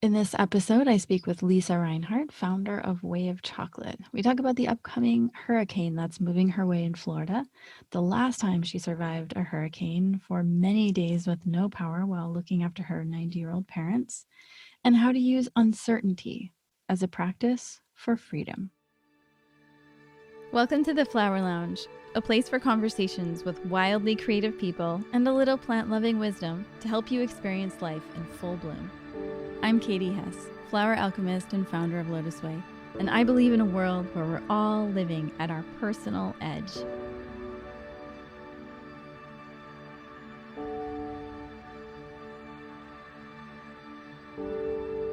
In this episode, I speak with Lisa Reinhardt, founder of Wei of Chocolate. We talk about the upcoming hurricane that's moving her way in Florida, the last time she survived a hurricane for many days with no power while looking after her 90-year-old parents, and how to use uncertainty as a practice for freedom. Welcome to the Flower Lounge, a place for conversations with wildly creative people and a little plant-loving wisdom to help you experience life in full bloom. I'm Katie Hess, flower alchemist and founder of LOTUSWEI, and I believe in a world where we're all living at our personal edge.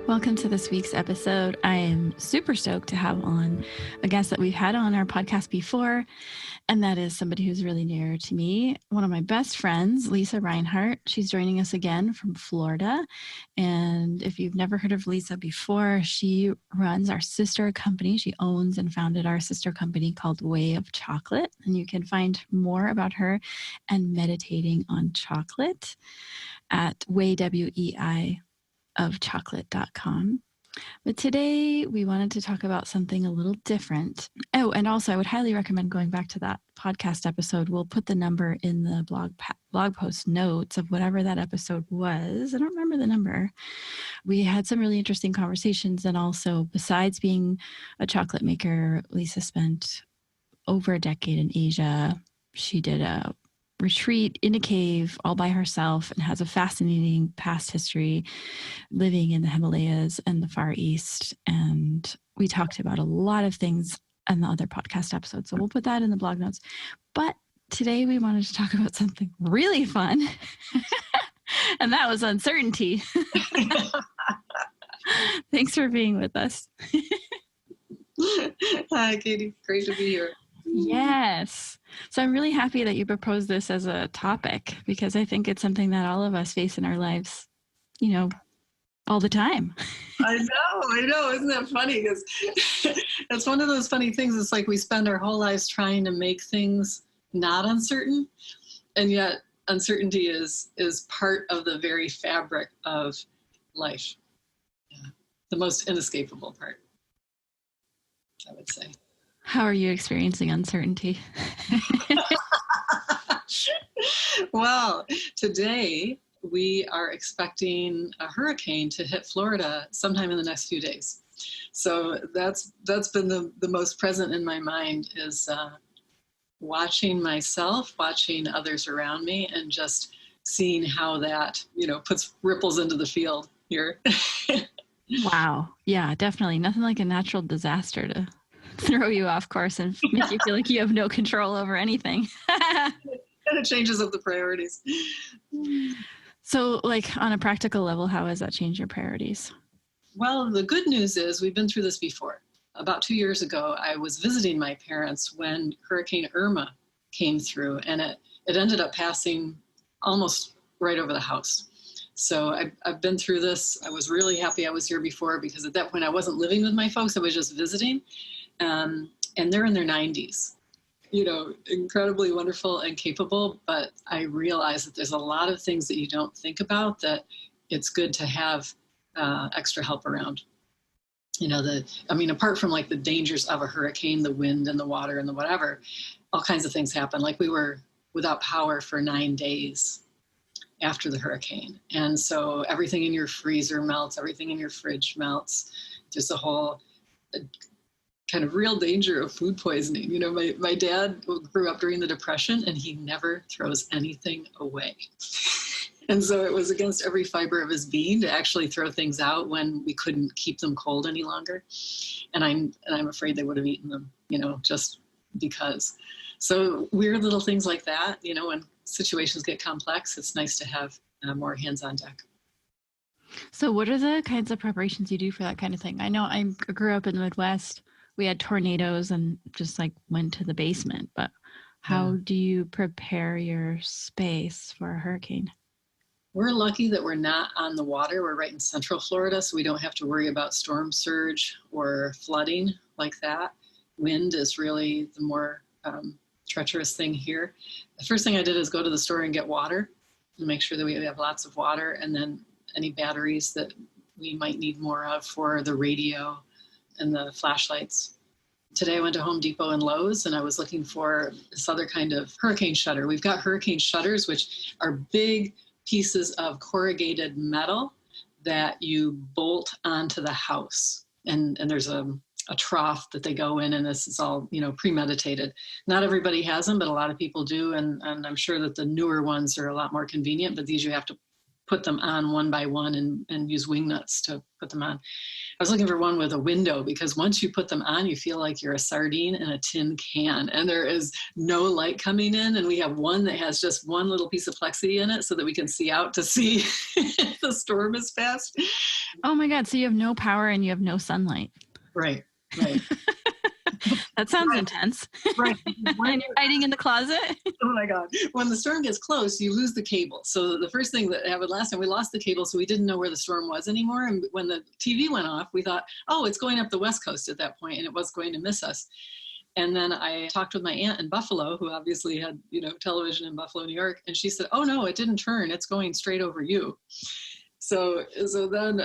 Welcome to this week's episode. I am super stoked to have on a guest that we've had on our podcast before, and that is somebody who's really near to me, one of my best friends, Lisa Reinhardt. She's joining us again from Florida, and if you've never heard of Lisa before, she runs our sister company. She owns and founded our sister company called Wei of Chocolate, and you can find more about her and meditating on chocolate at Wei, WEI, of chocolate.com. But today we wanted to talk about something a little different. Oh, and also I would highly recommend going back to that podcast episode. We'll put the number in the blog post notes of whatever that episode was. I don't remember the number. We had some really interesting conversations. And also, besides being a chocolate maker, Lisa spent over a decade in Asia. She did a retreat in a cave all by herself and has a fascinating past history living in the Himalayas and the Far East. And we talked about a lot of things in the other podcast episodes. So we'll put that in the blog notes. But today we wanted to talk about something really fun. And that was uncertainty. Thanks for being with us. Hi, Katie. Great to be here. Yes. So I'm really happy that you proposed this as a topic because I think it's something that all of us face in our lives, all the time. I know. Isn't that funny? Because it's one of those funny things. It's like we spend our whole lives trying to make things not uncertain. And yet uncertainty is part of the very fabric of life. Yeah. The most inescapable part, I would say. How are you experiencing uncertainty? Well, today we are expecting a hurricane to hit Florida sometime in the next few days. So that's been the most present in my mind is watching myself, watching others around me, and just seeing how that, puts ripples into the field here. Wow. Yeah, definitely. Nothing like a natural disaster to throw you off course and make you feel like you have no control over anything. And it changes up the priorities. So, on a practical level, how has that changed your priorities? Well, the good news is we've been through this before. About 2 years ago, I was visiting my parents when Hurricane Irma came through, and it ended up passing almost right over the house. So I've been through this. I was really happy I was here before because at that point I wasn't living with my folks. I was just visiting. And they're in their 90s, incredibly wonderful and capable. But I realize that there's a lot of things that you don't think about that it's good to have extra help around. Apart from the dangers of a hurricane, the wind and the water and the whatever, all kinds of things happen. Like we were without power for 9 days after the hurricane. And so everything in your freezer melts, everything in your fridge melts. There's a whole kind of real danger of food poisoning. My dad grew up during the Depression and he never throws anything away. And so it was against every fiber of his being to actually throw things out when we couldn't keep them cold any longer. And I'm afraid they would have eaten them, just because. So weird little things like that, when situations get complex, it's nice to have more hands on deck. So what are the kinds of preparations you do for that kind of thing? I know I grew up in the Midwest. We had tornadoes and just went to the basement, but how do you prepare your space for a hurricane? We're lucky that we're not on the water. We're right in central Florida, so we don't have to worry about storm surge or flooding like that. Wind is really the more treacherous thing here. The first thing I did is go to the store and get water and make sure that we have lots of water, and then any batteries that we might need more of for the radio and the flashlights. Today I went to Home Depot and Lowe's, and I was looking for this other kind of hurricane shutter. We've got hurricane shutters, which are big pieces of corrugated metal that you bolt onto the house. And there's a trough that they go in, and this is all, premeditated. Not everybody has them, but a lot of people do. And I'm sure that the newer ones are a lot more convenient, but these you have to put them on one by one and use wing nuts to put them on. I was looking for one with a window, because once you put them on, you feel like you're a sardine in a tin can, and there is no light coming in. And we have one that has just one little piece of plexi in it so that we can see out to see if the storm is past. Oh my God. So you have no power and you have no sunlight. Right. That sounds intense. Right. And you're hiding in the closet. Oh my God. When the storm gets close, you lose the cable. So the first thing that happened last time, we lost the cable, so we didn't know where the storm was anymore. And when the TV went off, we thought, oh, it's going up the West Coast at that point, and it was going to miss us. And then I talked with my aunt in Buffalo, who obviously had, television in Buffalo, New York. And she said, oh no, it didn't turn. It's going straight over you. So then,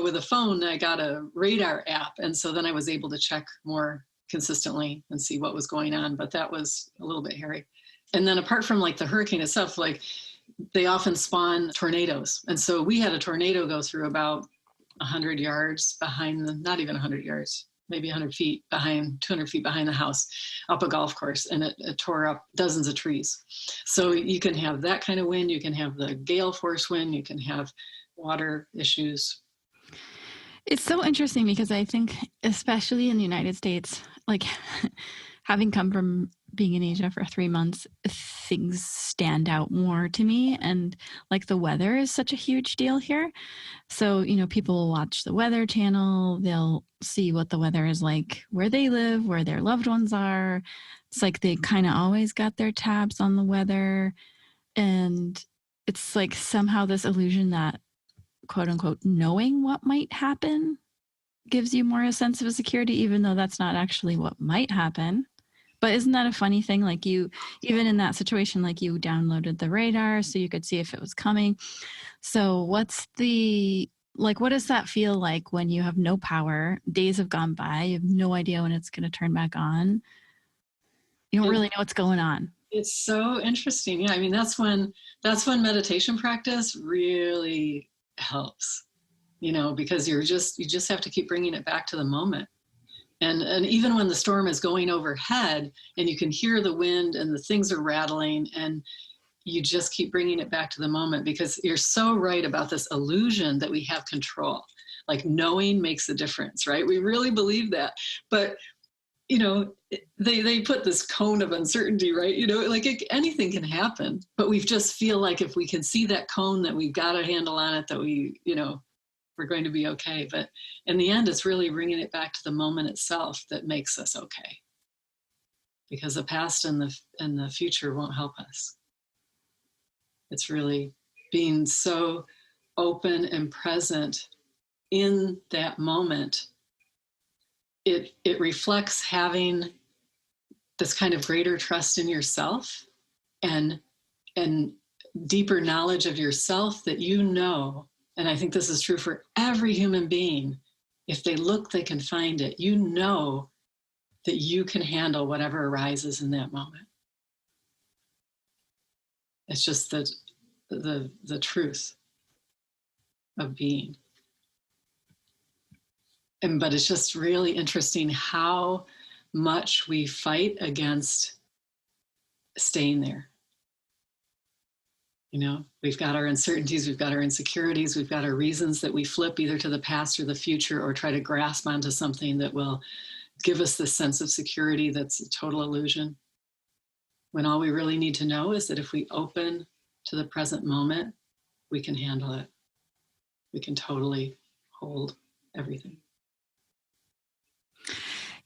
with a phone, I got a radar app. And so then I was able to check more consistently and see what was going on. But that was a little bit hairy. And then apart from like the hurricane itself, like they often spawn tornadoes. And so we had a tornado go through about 100 yards behind not even 100 yards, maybe 100 feet behind, 200 feet behind the house, up a golf course, and it tore up dozens of trees. So you can have that kind of wind. You can have the gale force wind. You can have water issues. It's so interesting because I think, especially in the United States, like having come from being in Asia for 3 months, things stand out more to me. And like the weather is such a huge deal here. So, people will watch the Weather Channel. They'll see what the weather is like where they live, where their loved ones are. It's like they kind of always got their tabs on the weather. And it's like somehow this illusion that, quote unquote, knowing what might happen gives you more a sense of security, even though that's not actually what might happen. But isn't that a funny thing? Like even in that situation, like you downloaded the radar so you could see if it was coming. So what does that feel like when you have no power? Days have gone by. You have no idea when it's going to turn back on. You don't really know what's going on. It's so interesting. Yeah. I mean, that's when meditation practice really helps, because you just have to keep bringing it back to the moment. And even when the storm is going overhead and you can hear the wind and the things are rattling, and you just keep bringing it back to the moment, because you're so right about this illusion that we have control. Like knowing makes a difference, right? We really believe that. But, they put this cone of uncertainty, right? Anything can happen, but we just feel like if we can see that cone, that we've got a handle on it, that we're going to be okay. But in the end, it's really bringing it back to the moment itself that makes us okay. Because the past and the future won't help us. It's really being so open and present in that moment. It reflects having this kind of greater trust in yourself and deeper knowledge of yourself that and I think this is true for every human being, if they look, they can find it. That you can handle whatever arises in that moment. It's just the truth of being. But it's just really interesting how much we fight against staying there. We've got our uncertainties, we've got our insecurities, we've got our reasons that we flip either to the past or the future, or try to grasp onto something that will give us this sense of security that's a total illusion. When all we really need to know is that if we open to the present moment, we can handle it. We can totally hold everything.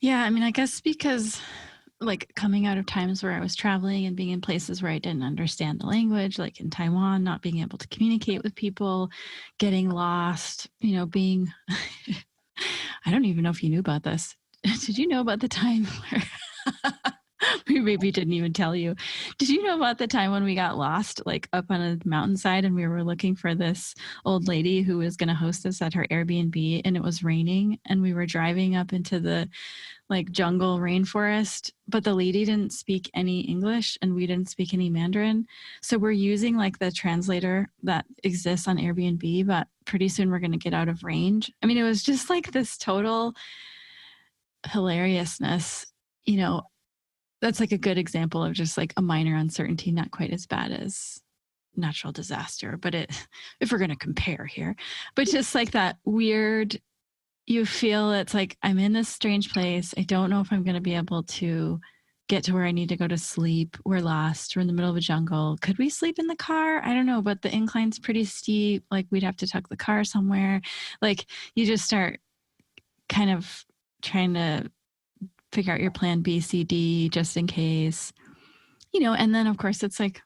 Yeah, I mean, I guess because like coming out of times where I was traveling and being in places where I didn't understand the language, like in Taiwan, not being able to communicate with people, getting lost, being, I don't even know if you knew about this. Did you know about the time where we maybe didn't even tell you. Did you know about the time when we got lost, like up on a mountainside, and we were looking for this old lady who was going to host us at her Airbnb, and it was raining, and we were driving up into the like jungle rainforest, but the lady didn't speak any English and we didn't speak any Mandarin. So we're using like the translator that exists on Airbnb, but pretty soon we're going to get out of range. I mean, it was just like this total hilariousness, you know. That's like a good example of just like a minor uncertainty, not quite as bad as natural disaster, but if we're going to compare here, but just like that weird, you feel it's like, I'm in this strange place. I don't know if I'm going to be able to get to where I need to go to sleep. We're lost. We're in the middle of a jungle. Could we sleep in the car? I don't know, but the incline's pretty steep. Like we'd have to tuck the car somewhere. Like you just start kind of trying to figure out your plan B, C, D, just in case, you know. And then of course it's like,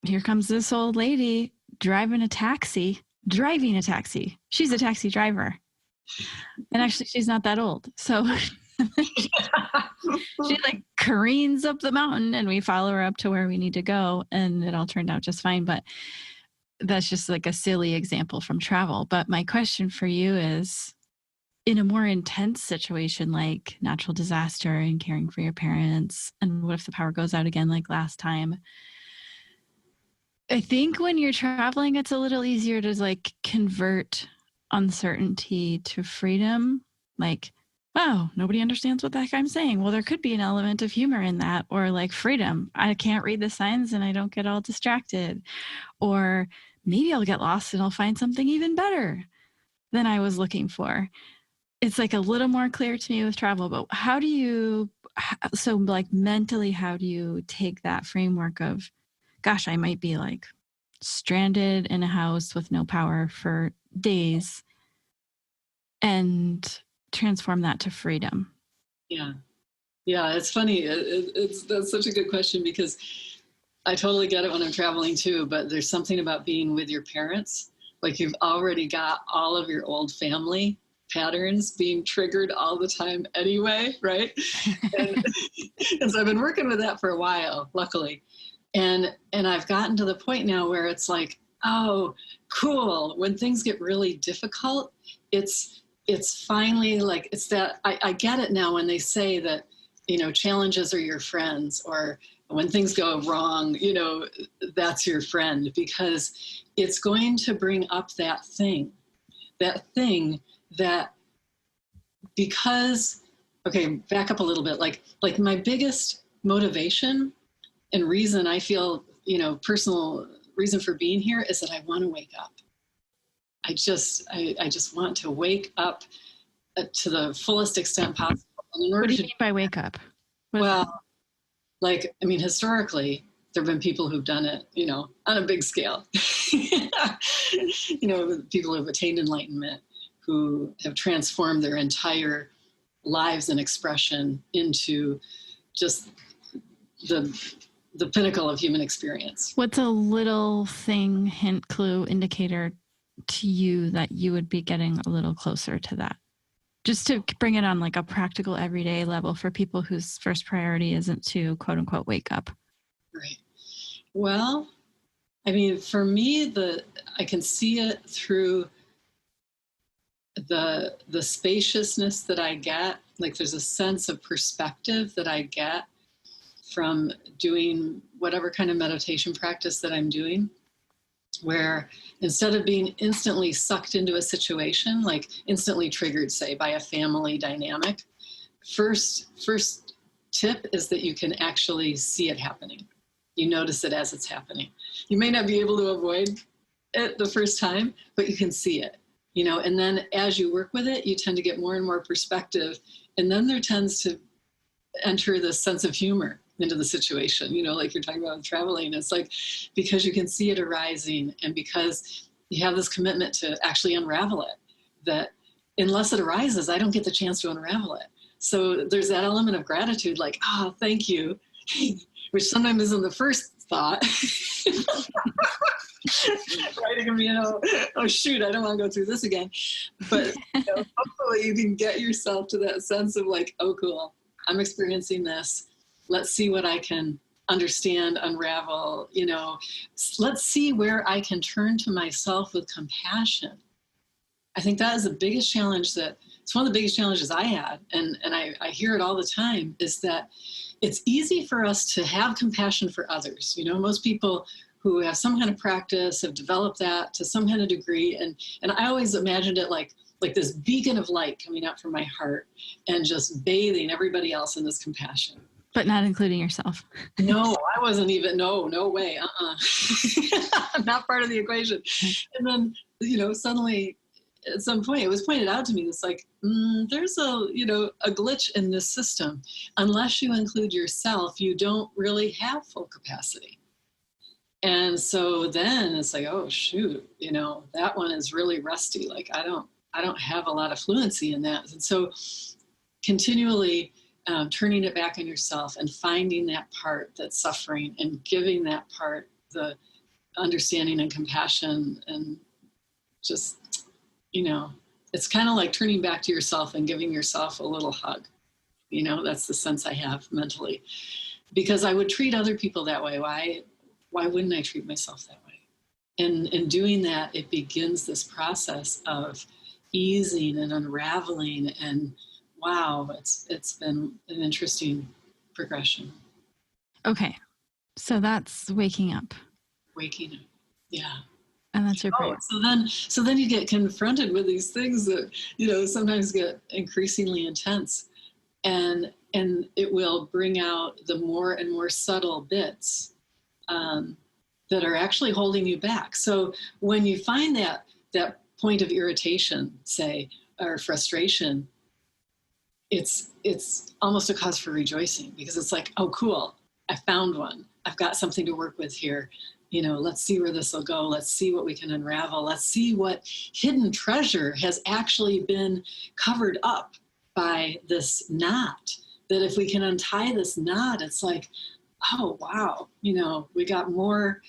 here comes this old lady driving a taxi. She's a taxi driver. And actually she's not that old. So she like careens up the mountain and we follow her up to where we need to go. And it all turned out just fine. But that's just like a silly example from travel. But my question for you is, in a more intense situation like natural disaster and caring for your parents, and what if the power goes out again like last time? I think when you're traveling, it's a little easier to like convert uncertainty to freedom. Like, oh, nobody understands what the heck I'm saying. Well, there could be an element of humor in that, or like freedom. I can't read the signs and I don't get all distracted. Or maybe I'll get lost and I'll find something even better than I was looking for. It's like a little more clear to me with travel, but how do you, so like mentally, how do you take that framework of, gosh, I might be like stranded in a house with no power for days, and transform that to freedom? Yeah. It's funny. That's such a good question, because I totally get it when I'm traveling too, but there's something about being with your parents. Like you've already got all of your old family patterns being triggered all the time anyway, right? And so I've been working with that for a while, luckily. And I've gotten to the point now where it's like, oh, cool. When things get really difficult, it's finally like, it's that, I get it now when they say that, you know, challenges are your friends, or when things go wrong, you know, that's your friend, because it's going to bring up that thing that, because, okay, back up a little bit, like my biggest motivation and reason I feel, you know, personal reason for being here is that I want to wake up. I just want to wake up to the fullest extent possible. And in order what do you mean by wake up? Well, like, I mean, historically, there have been people who've done it, you know, on a big scale. You know, people who've attained enlightenment, who have transformed their entire lives and expression into just the pinnacle of human experience. What's a little thing, hint, clue, indicator to you that you would be getting a little closer to that? Just to bring it on like a practical everyday level for people whose first priority isn't to quote unquote wake up. Right. Well, I mean, for me, I can see it through the spaciousness that I get. Like there's a sense of perspective that I get from doing whatever kind of meditation practice that I'm doing, where instead of being instantly sucked into a situation, like instantly triggered, say, by a family dynamic, first tip is that you can actually see it happening. You notice it as it's happening. You may not be able to avoid it the first time, but you can see it, you know, and then as you work with it, you tend to get more and more perspective. And then there tends to enter this sense of humor into the situation, you know, like you're talking about traveling. It's like, because you can see it arising, and because you have this commitment to actually unravel it, that unless it arises, I don't get the chance to unravel it. So there's that element of gratitude, like, oh, thank you, which sometimes isn't the first thought. Right? You know, oh shoot, I don't want to go through this again. But you know, hopefully you can get yourself to that sense of like, oh cool, I'm experiencing this. Let's see what I can understand, unravel, let's see where I can turn to myself with compassion. I think that is the biggest challenge it's one of the biggest challenges I had. And I hear it all the time, is that it's easy for us to have compassion for others. Most people who have some kind of practice have developed that to some kind of degree. And I always imagined it like this beacon of light coming out from my heart and just bathing everybody else in this compassion. But not including yourself. No, I wasn't even, no way. I'm not part of the equation. And then, suddenly at some point it was pointed out to me, it's like, there's a glitch in this system. Unless you include yourself, you don't really have full capacity. And so then it's like, oh shoot, that one is really rusty. Like I don't have a lot of fluency in that. And so continually turning it back on yourself and finding that part that's suffering and giving that part the understanding and compassion, and just, it's kind of like turning back to yourself and giving yourself a little hug. That's the sense I have mentally, because I would treat other people that way. Why wouldn't I treat myself that way? And in doing that, it begins this process of easing and unraveling, and wow, it's been an interesting progression. Okay. So that's waking up. Waking up. Yeah. And that's your prayer. So then you get confronted with these things that, sometimes get increasingly intense, and it will bring out the more and more subtle bits that are actually holding you back. So when you find that point of irritation, say, or frustration, it's almost a cause for rejoicing, because it's like, oh, cool, I found one. I've got something to work with here. Let's see where this will go. Let's see what we can unravel. Let's see what hidden treasure has actually been covered up by this knot. That if we can untie this knot, it's like, oh, wow, we got more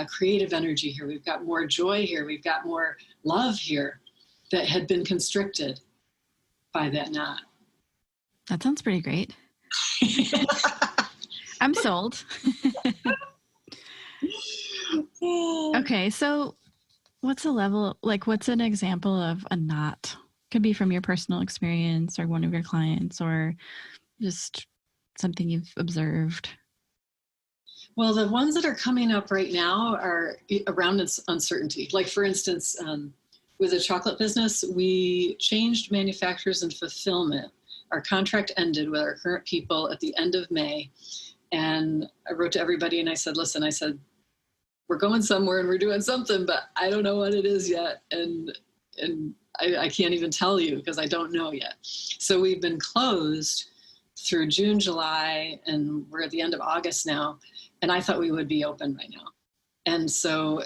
creative energy here. We've got more joy here. We've got more love here that had been constricted by that knot. That sounds pretty great. I'm sold. Okay, so what's an example of a knot? Could be from your personal experience or one of your clients, or just something you've observed. Well, the ones that are coming up right now are around uncertainty. Like, for instance, with the chocolate business, we changed manufacturers and fulfillment. Our contract ended with our current people at the end of May. And I wrote to everybody and I said, listen, we're going somewhere and we're doing something, but I don't know what it is yet. And I can't even tell you because I don't know yet. So we've been closed through June, July, and we're at the end of August now. And I thought we would be open by now. And so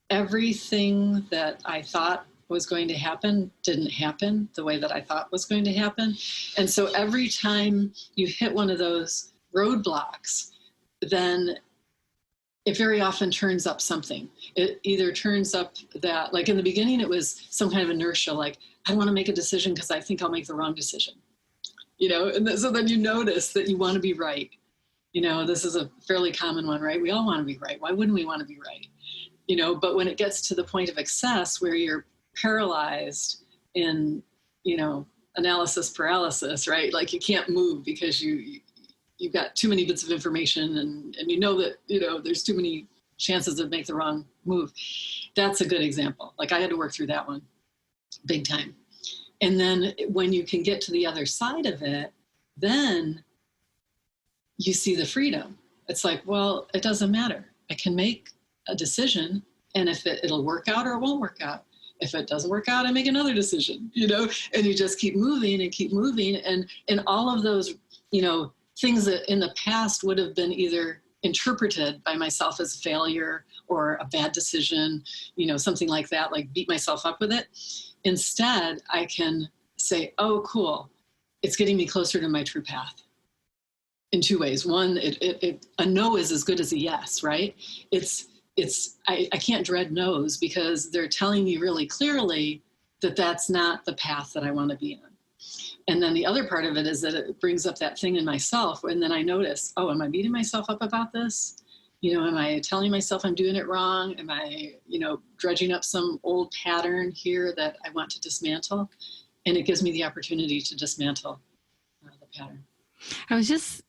everything that I thought was going to happen didn't happen the way that I thought was going to happen. And so every time you hit one of those roadblocks, then it very often turns up something. It either turns up that, like in the beginning, it was some kind of inertia, like, I want to make a decision because I think I'll make the wrong decision. So then you notice that you want to be right. This is a fairly common one, right? We all want to be right. Why wouldn't we want to be right? But when it gets to the point of excess where you're paralyzed in, analysis paralysis, right? Like you can't move because you've got too many bits of information and that, there's too many chances to make the wrong move. That's a good example. Like I had to work through that one big time. And then when you can get to the other side of it, then you see the freedom. It's like, well, it doesn't matter. I can make a decision, and if it'll work out or it won't work out. If it doesn't work out, I make another decision, and you just keep moving and keep moving. And all of those, things that in the past would have been either interpreted by myself as failure or a bad decision, something like that, like beat myself up with it. Instead, I can say, oh, cool. It's getting me closer to my true path in two ways. One, a no is as good as a yes, right? I can't dread no's because they're telling me really clearly that that's not the path that I want to be on. And then the other part of it is that it brings up that thing in myself. And then I notice, oh, am I beating myself up about this? Am I telling myself I'm doing it wrong? Am I, dredging up some old pattern here that I want to dismantle? And it gives me the opportunity to dismantle the pattern. I was just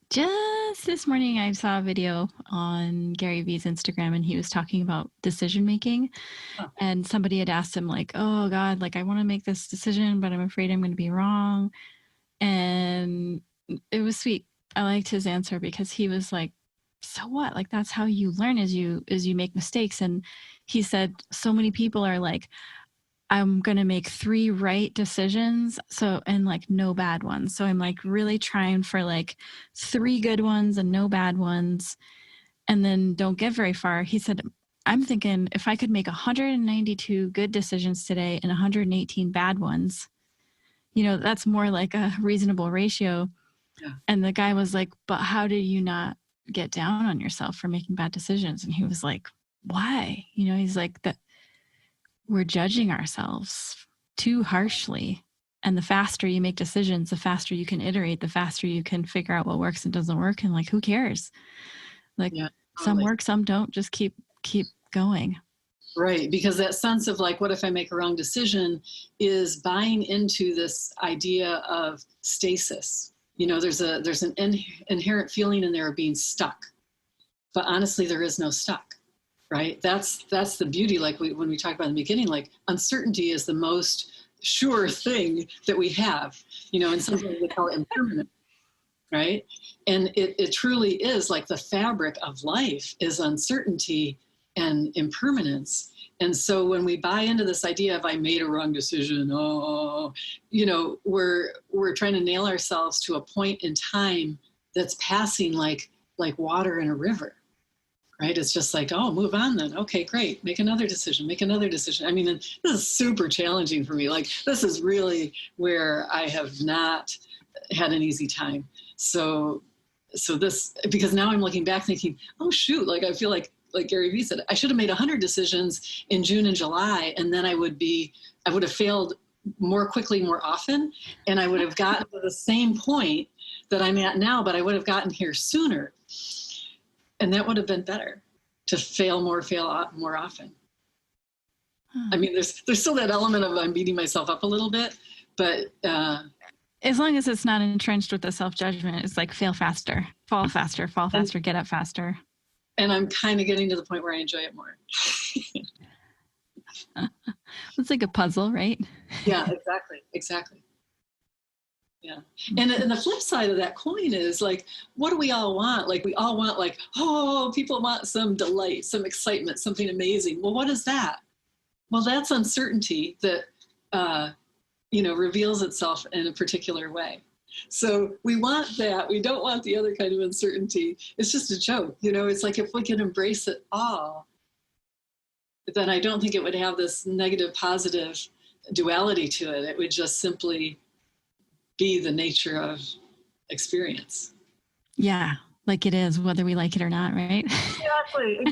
this morning, I saw a video on Gary Vee's Instagram, and he was talking about decision making. Oh. And somebody had asked him, like, oh God, like I want to make this decision, but I'm afraid I'm going to be wrong. And it was sweet. I liked his answer because he was like, so what? Like, that's how you learn, is you make mistakes. And he said, so many people are like, I'm going to make 3 right decisions. And like no bad ones. So I'm like really trying for like 3 good ones and no bad ones, and then don't get very far. He said, I'm thinking if I could make 192 good decisions today and 118 bad ones, that's more like a reasonable ratio. Yeah. And the guy was like, but how do you not get down on yourself for making bad decisions? And he was like, why? He's like, that we're judging ourselves too harshly. And the faster you make decisions, the faster you can iterate, the faster you can figure out what works and doesn't work. And like, who cares? Like, yeah, totally. Some work, some don't. Just keep going. Right. Because that sense of like, what if I make a wrong decision is buying into this idea of stasis. There's an inherent feeling in there of being stuck, but honestly, there is no stuck. Right. That's the beauty. Like when we talked about in the beginning, like uncertainty is the most sure thing that we have, and sometimes we call it impermanent. Right. And it truly is like the fabric of life is uncertainty and impermanence. And so when we buy into this idea of I made a wrong decision, we're trying to nail ourselves to a point in time that's passing like water in a river. Right? It's just like, oh, move on then. Okay, great. Make another decision. I mean, this is super challenging for me. Like, this is really where I have not had an easy time. So this, because now I'm looking back thinking, oh, shoot, like I feel like Gary Vee said, I should have made 100 decisions in June and July, and then I would have failed more quickly, more often, and I would have gotten to the same point that I'm at now, but I would have gotten here sooner. And that would have been better, to fail more often. I mean, there's still that element of I'm beating myself up a little bit, but as long as it's not entrenched with the self-judgment, it's like fail faster, fall faster, get up faster. And I'm kind of getting to the point where I enjoy it more. It's like a puzzle, right? Yeah, exactly. Yeah. And the flip side of that coin is like, what do we all want? Like, we all want like, oh, people want some delight, some excitement, something amazing. Well, what is that? Well, that's uncertainty that, reveals itself in a particular way. So we want that. We don't want the other kind of uncertainty. It's just a joke. It's like if we can embrace it all, then I don't think it would have this negative, positive duality to it. It would just simply be the nature of experience. Yeah, like it is, whether we like it or not, right? Exactly.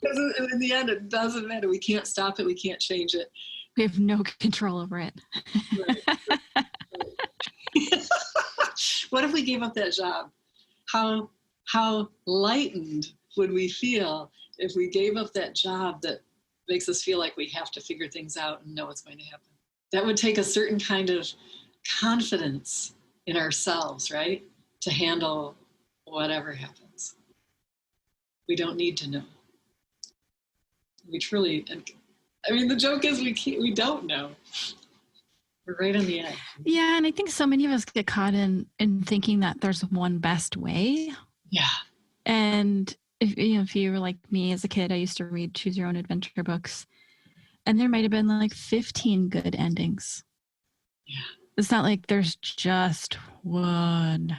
In the end, it doesn't matter. We can't stop it. We can't change it. We have no control over it. Right. What if we gave up that job? How lightened would we feel if we gave up that job that makes us feel like we have to figure things out and know what's going to happen? That would take a certain kind of confidence in ourselves, right? To handle whatever happens. We don't need to know. We truly, the joke is we don't know. We're right on the edge. Yeah, and I think so many of us get caught in thinking that there's one best way. Yeah. And if you were like me as a kid, I used to read Choose Your Own Adventure books, and there might have been like 15 good endings. Yeah. It's not like there's just one.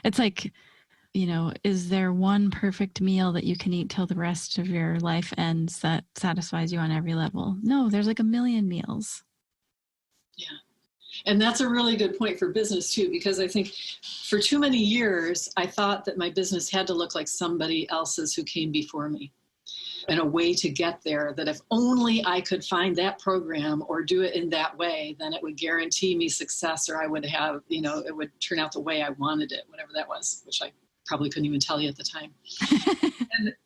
It's like, is there one perfect meal that you can eat till the rest of your life ends that satisfies you on every level? No, there's like a million meals. Yeah. And that's a really good point for business too, because I think for too many years, I thought that my business had to look like somebody else's who came before me. a way to get there, that if only I could find that program or do it in that way, then it would guarantee me success, or I would have, it would turn out the way I wanted it, whatever that was, which I probably couldn't even tell you at the time.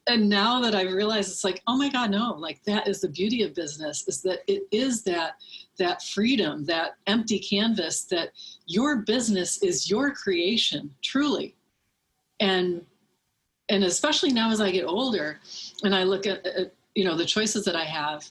and now that I've realized, it's like, oh my God, no, like that is the beauty of business, is that it is that freedom, that empty canvas, that your business is your creation, truly. And especially now as I get older and I look at the choices that I have,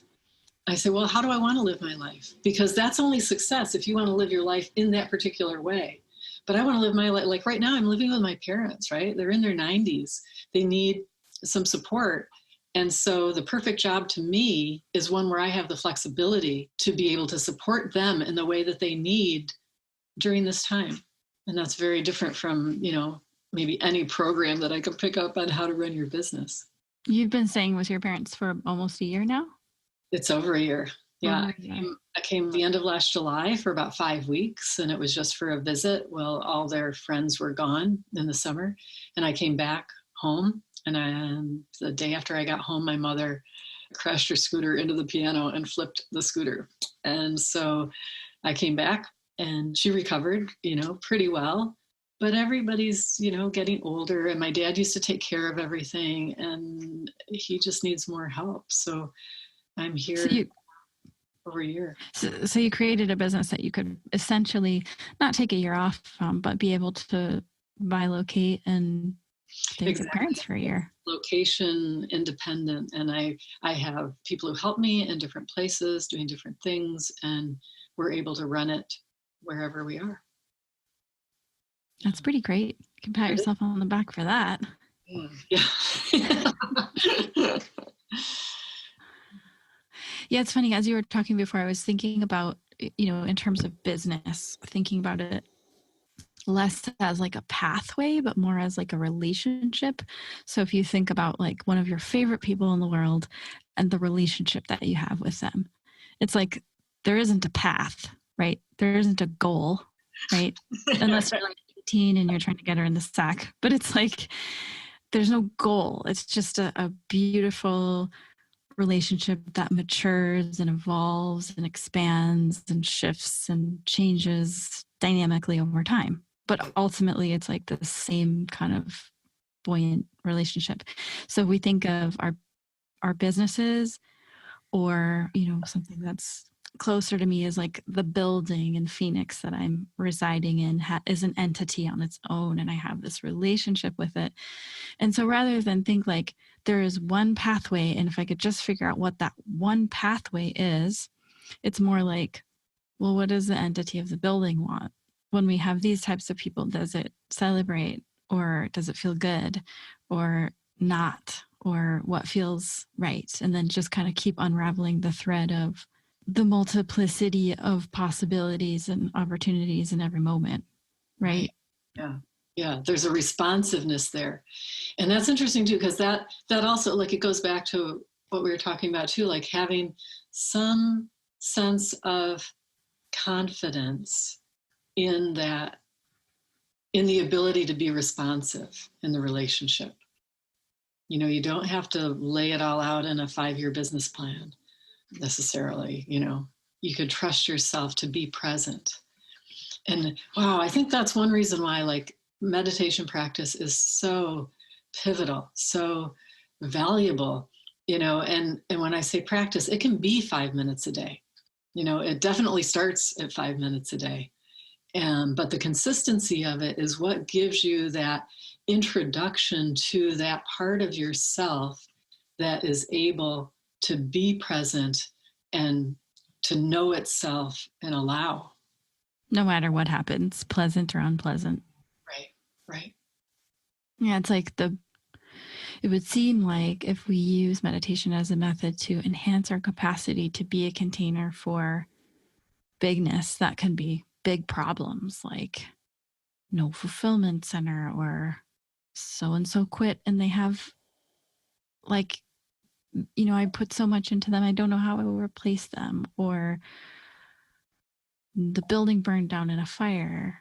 I say, well, how do I want to live my life? Because that's only success if you want to live your life in that particular way. But I want to live my life, like right now I'm living with my parents, right? They're in their 90s. They need some support. And so the perfect job to me is one where I have the flexibility to be able to support them in the way that they need during this time. And that's very different from, maybe any program that I could pick up on how to run your business. You've been staying with your parents for almost a year now? It's over a year. Yeah. I came the end of last July for about 5 weeks, and it was just for a visit. Well, all their friends were gone in the summer, and I came back home. And the day after I got home, my mother crashed her scooter into the piano and flipped the scooter. And so I came back, and she recovered, pretty well. But everybody's, getting older, and my dad used to take care of everything, and he just needs more help. So I'm here over a year. So you created a business that you could essentially not take a year off from, but be able to bilocate and stay with your parents for a year. Location independent. And I have people who help me in different places doing different things, and we're able to run it wherever we are. That's pretty great. You can pat yourself on the back for that. Yeah. Yeah, it's funny. As you were talking before, I was thinking about, in terms of business, thinking about it less as like a pathway, but more as like a relationship. So if you think about like one of your favorite people in the world and the relationship that you have with them, it's like there isn't a path, right? There isn't a goal, right? Unless you're like 18 and you're trying to get her in the sack. But it's like there's no goal. It's just a beautiful relationship that matures and evolves and expands and shifts and changes dynamically over time. But ultimately, it's like the same kind of buoyant relationship. So we think of our businesses, or, something that's closer to me is like the building in Phoenix that I'm residing in is an entity on its own, and I have this relationship with it. And so rather than think like there is one pathway, and if I could just figure out what that one pathway is, it's more like, well, what does the entity of the building want? When we have these types of people, does it celebrate, or does it feel good, or not, or what feels right? And then just kind of keep unraveling the thread of the multiplicity of possibilities and opportunities in every moment, right? Yeah, there's a responsiveness there. And that's interesting too, because that also, like, it goes back to what we were talking about too, like having some sense of confidence in that, in the ability to be responsive in the relationship. You don't have to lay it all out in a 5-year business plan necessarily. You could trust yourself to be present. And wow, I think that's one reason why like meditation practice is so pivotal, so valuable, and when I say practice, it can be 5 minutes a day. It definitely starts at 5 minutes a day. But the consistency of it is what gives you that introduction to that part of yourself that is able to be present and to know itself and allow. No matter what happens, pleasant or unpleasant. Right. Yeah, it's like it would seem like if we use meditation as a method to enhance our capacity to be a container for bigness, that can be big problems like no fulfillment center, or so-and-so quit and they have like, I put so much into them, I don't know how I will replace them, or the building burned down in a fire.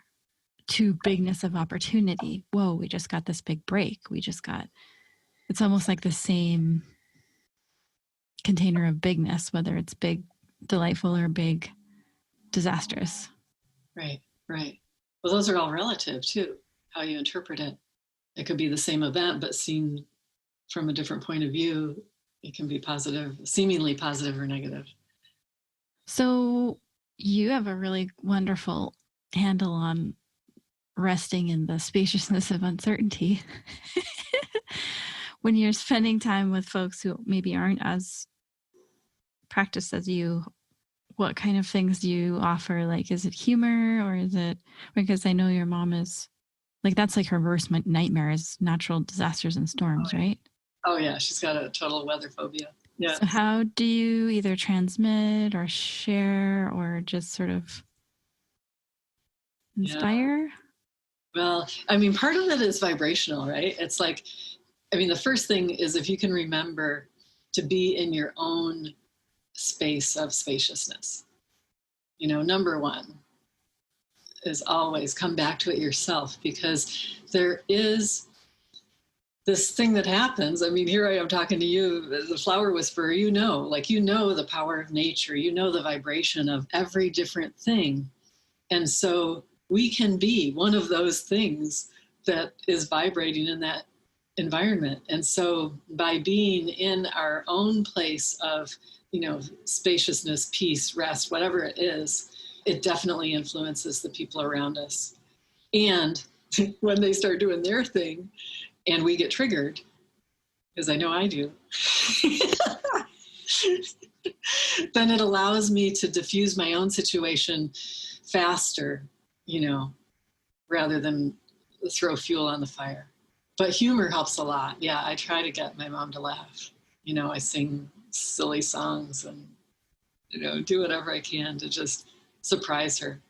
To bigness of opportunity. Whoa, we just got this big break. It's almost like the same container of bigness, whether it's big, delightful, or big, disastrous. Right, right. Well, those are all relative too, how you interpret it. It could be the same event, but seen from a different point of view. It can be positive, seemingly positive or negative. So you have a really wonderful handle on resting in the spaciousness of uncertainty. When you're spending time with folks who maybe aren't as practiced as you, what kind of things do you offer? Like, is it humor, or is it, because I know your mom is like, that's like her worst nightmare is natural disasters and storms, right? Oh yeah, she's got a total weather phobia. Yeah. So how do you either transmit or share or just sort of inspire? Yeah. Well, I mean, part of it is vibrational, right? It's like, I mean, the first thing is if you can remember to be in your own space of spaciousness. You know, number one is always come back to it yourself, because there is this thing that happens. I mean, here I am talking to you, the flower whisperer, you know the power of nature, you know the vibration of every different thing. And so we can be one of those things that is vibrating in that environment. And so by being in our own place of, you know, spaciousness, peace, rest, whatever it is, it definitely influences the people around us. And when they start doing their thing and we get triggered, because I know I do, then it allows me to diffuse my own situation faster, you know, rather than throw fuel on the fire. But humor helps a lot. Yeah, I try to get my mom to laugh. You know, I sing silly songs and, you know, do whatever I can to just surprise her.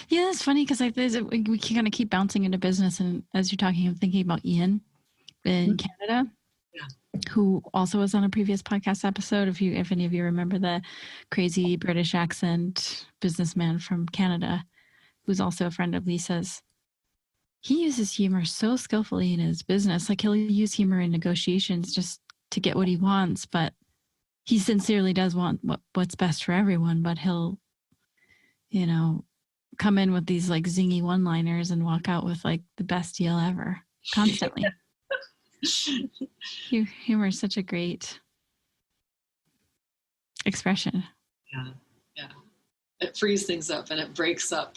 Yeah, that's funny because like we kind of keep bouncing into business, and as you're talking, I'm thinking about Ian in Canada, who also was on a previous podcast episode. If any of you remember the crazy British accent businessman from Canada, who's also a friend of Lisa's. He uses humor so skillfully in his business. Like he'll use humor in negotiations just to get what he wants, but he sincerely does want what's best for everyone. But he'll, you know, come in with these like zingy one-liners and walk out with like the best deal ever constantly. Humor is such a great expression. Yeah. It frees things up and it breaks up.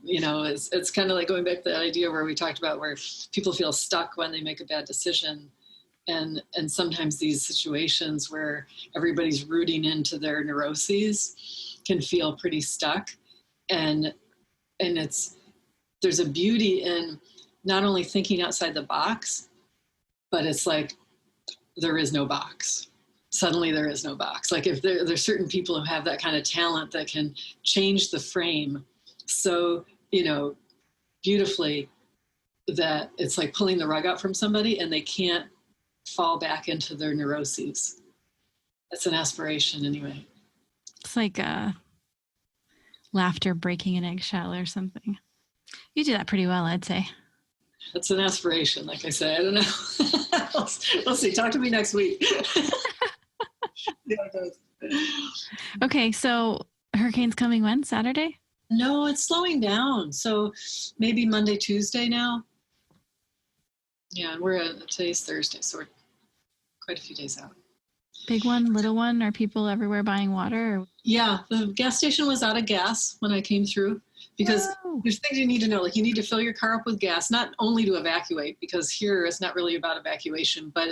You know, it's kind of like going back to the idea where we talked about where people feel stuck when they make a bad decision. And sometimes these situations where everybody's rooting into their neuroses can feel pretty stuck. And there's a beauty in not only thinking outside the box, but it's like there is no box. Suddenly there is no box. Like if there's certain people who have that kind of talent that can change the frame so, you know, beautifully that it's like pulling the rug out from somebody and they can't fall back into their neuroses. That's an aspiration anyway. It's like laughter breaking an eggshell or something. You do that pretty well, I'd say. That's an aspiration, like I say. I don't know. We'll see. Talk to me next week. Okay, so hurricane's coming when? Saturday? No, it's slowing down. So maybe Monday, Tuesday now. Yeah, and today's Thursday, so we're quite a few days out. Big one, little one? Are people everywhere buying water? Yeah, the gas station was out of gas when I came through, because there's things you need to know. Like you need to fill your car up with gas, not only to evacuate, because here it's not really about evacuation, but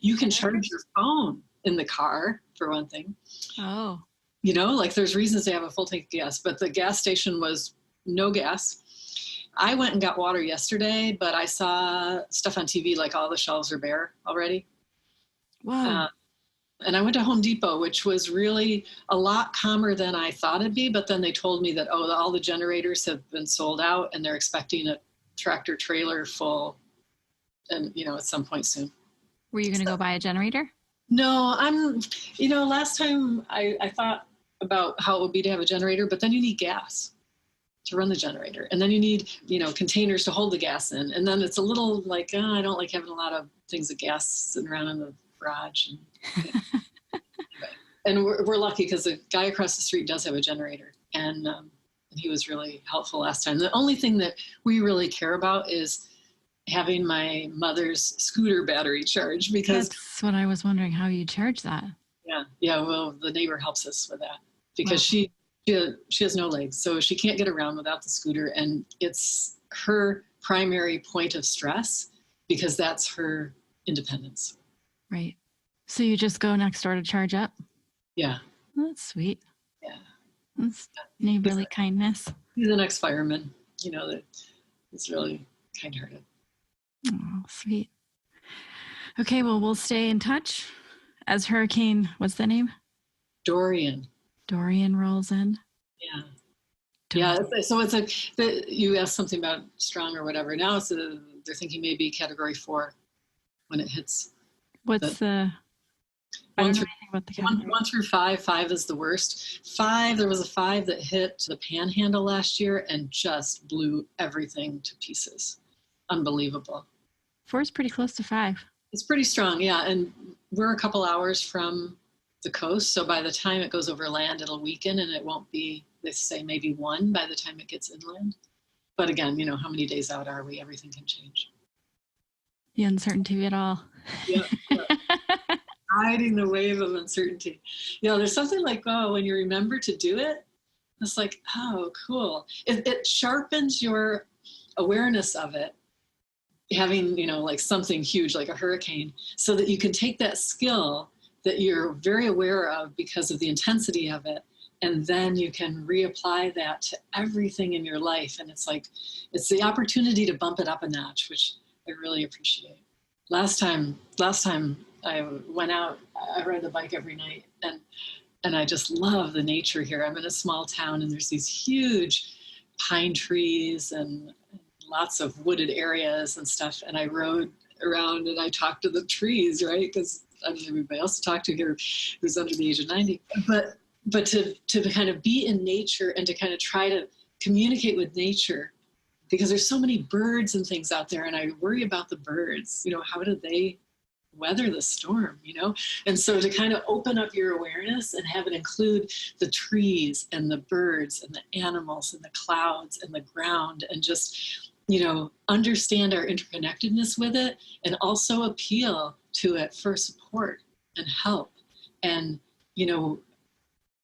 you can charge your phone in the car, for one thing. Oh. You know, like there's reasons to have a full tank of gas, but the gas station was no gas. I went and got water yesterday, but I saw stuff on TV like all the shelves are bare already. Wow. And I went to Home Depot, which was really a lot calmer than I thought it'd be. But then they told me that, all the generators have been sold out and they're expecting a tractor trailer full and, you know, at some point soon. Were you going to go buy a generator? No, last time I thought about how it would be to have a generator, but then you need gas. to run the generator. And then you need, containers to hold the gas in. And then it's a little like, I don't like having a lot of things of gas sitting around in the garage. And we're lucky because the guy across the street does have a generator. And he was really helpful last time. The only thing that we really care about is having my mother's scooter battery charged, because that's what I was wondering, how you charge that. Yeah. Well, the neighbor helps us with that because she has no legs, so she can't get around without the scooter, and it's her primary point of stress because that's her independence. Right. So you just go next door to charge up? Yeah. Well, that's sweet. Yeah. That's neighborly kindness. He's an ex-fireman, that is really kind-hearted. Oh, sweet. Okay, well, we'll stay in touch as Hurricane, what's the name? Dorian rolls in. Yeah. Yeah. So it's you asked something about strong or whatever. Now they're thinking maybe category 4 when it hits. What's I don't know anything about the category. 1 through 5. 5 is the worst. 5, there was a 5 that hit the Panhandle last year and just blew everything to pieces. Unbelievable. 4 is pretty close to 5. It's pretty strong, yeah. And we're a couple hours from the coast, so by the time it goes over land, it'll weaken, and it won't be, they say, maybe 1 by the time it gets inland. But again, how many days out are we? Everything can change. The uncertainty of it all. Yeah. Riding the wave of uncertainty. There's something like, when you remember to do it, it's like, oh, cool. It sharpens your awareness of it, having, like something huge like a hurricane, so that you can take that skill that you're very aware of because of the intensity of it, and then you can reapply that to everything in your life. And it's like, it's the opportunity to bump it up a notch, which I really appreciate. Last time I went out, I ride the bike every night, and I just love the nature here. I'm in a small town, and there's these huge pine trees and lots of wooded areas and stuff. And I rode around and I talked to the trees, right? Because I don't have anybody else to talk to here who's under the age of 90. But to kind of be in nature and to kind of try to communicate with nature, because there's so many birds and things out there, and I worry about the birds. How do they weather the storm, And so to kind of open up your awareness and have it include the trees and the birds and the animals and the clouds and the ground, and just, understand our interconnectedness with it, and also appeal to it for support and help. And,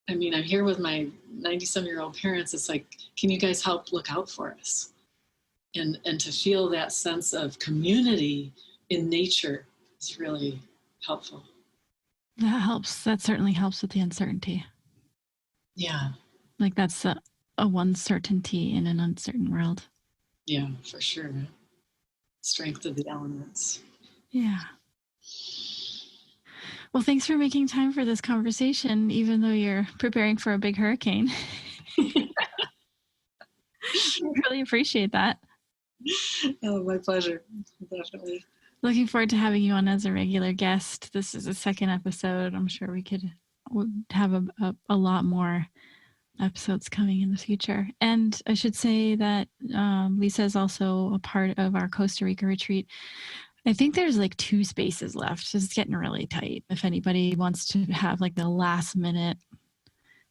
I'm here with my 90-some-year-old parents. It's like, can you guys help look out for us? And to feel that sense of community in nature is really helpful. That helps. That certainly helps with the uncertainty. Yeah. Like that's a one certainty in an uncertain world. Yeah, for sure. Strength of the elements. Yeah. Well, thanks for making time for this conversation, even though you're preparing for a big hurricane. I really appreciate that. Oh, my pleasure. Definitely. Looking forward to having you on as a regular guest. This is the 2nd episode. I'm sure we could have a lot more episodes coming in the future. And I should say that Lisa is also a part of our Costa Rica retreat. I think there's like 2 spaces left. It's getting really tight. If anybody wants to have like the last minute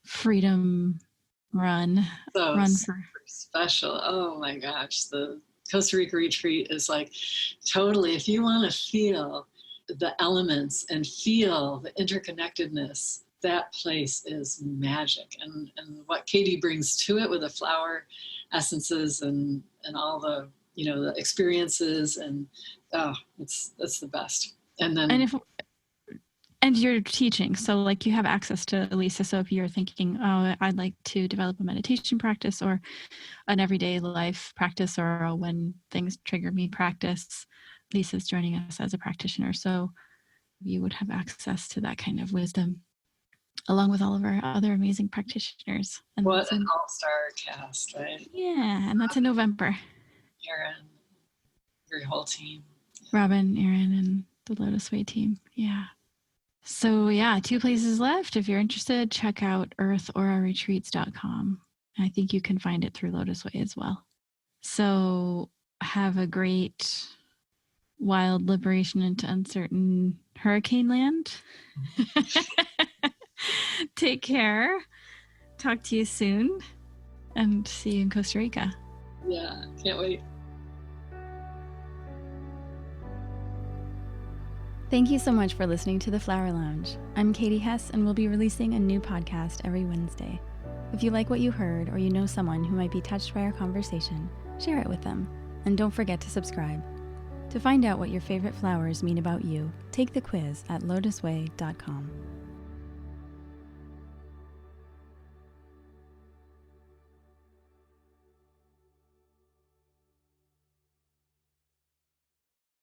freedom run for special. Oh my gosh. The Costa Rica retreat is like totally, if you want to feel the elements and feel the interconnectedness, that place is magic. And what Katie brings to it with the flower essences and all the, the experiences, and that's the best. And you're teaching, so like you have access to Lisa. So if you're thinking, I'd like to develop a meditation practice or an everyday life practice, or a when things trigger me practice, Lisa's joining us as a practitioner. So you would have access to that kind of wisdom, along with all of our other amazing practitioners. And what an all-star cast, right? Yeah, and that's in November. Aaron, your whole team. Robin, Aaron, and the LOTUSWEI team. Yeah. So 2 places left. If you're interested, check out earthauraretreats.com. I think you can find it through LOTUSWEI as well. So have a great wild liberation into uncertain hurricane land. Take care. Talk to you soon. And see you in Costa Rica. Yeah, can't wait. Thank you so much for listening to The Flower Lounge. I'm Katie Hess, and we'll be releasing a new podcast every Wednesday. If you like what you heard, or you know someone who might be touched by our conversation, share it with them. And don't forget to subscribe. To find out what your favorite flowers mean about you, take the quiz at lotuswei.com.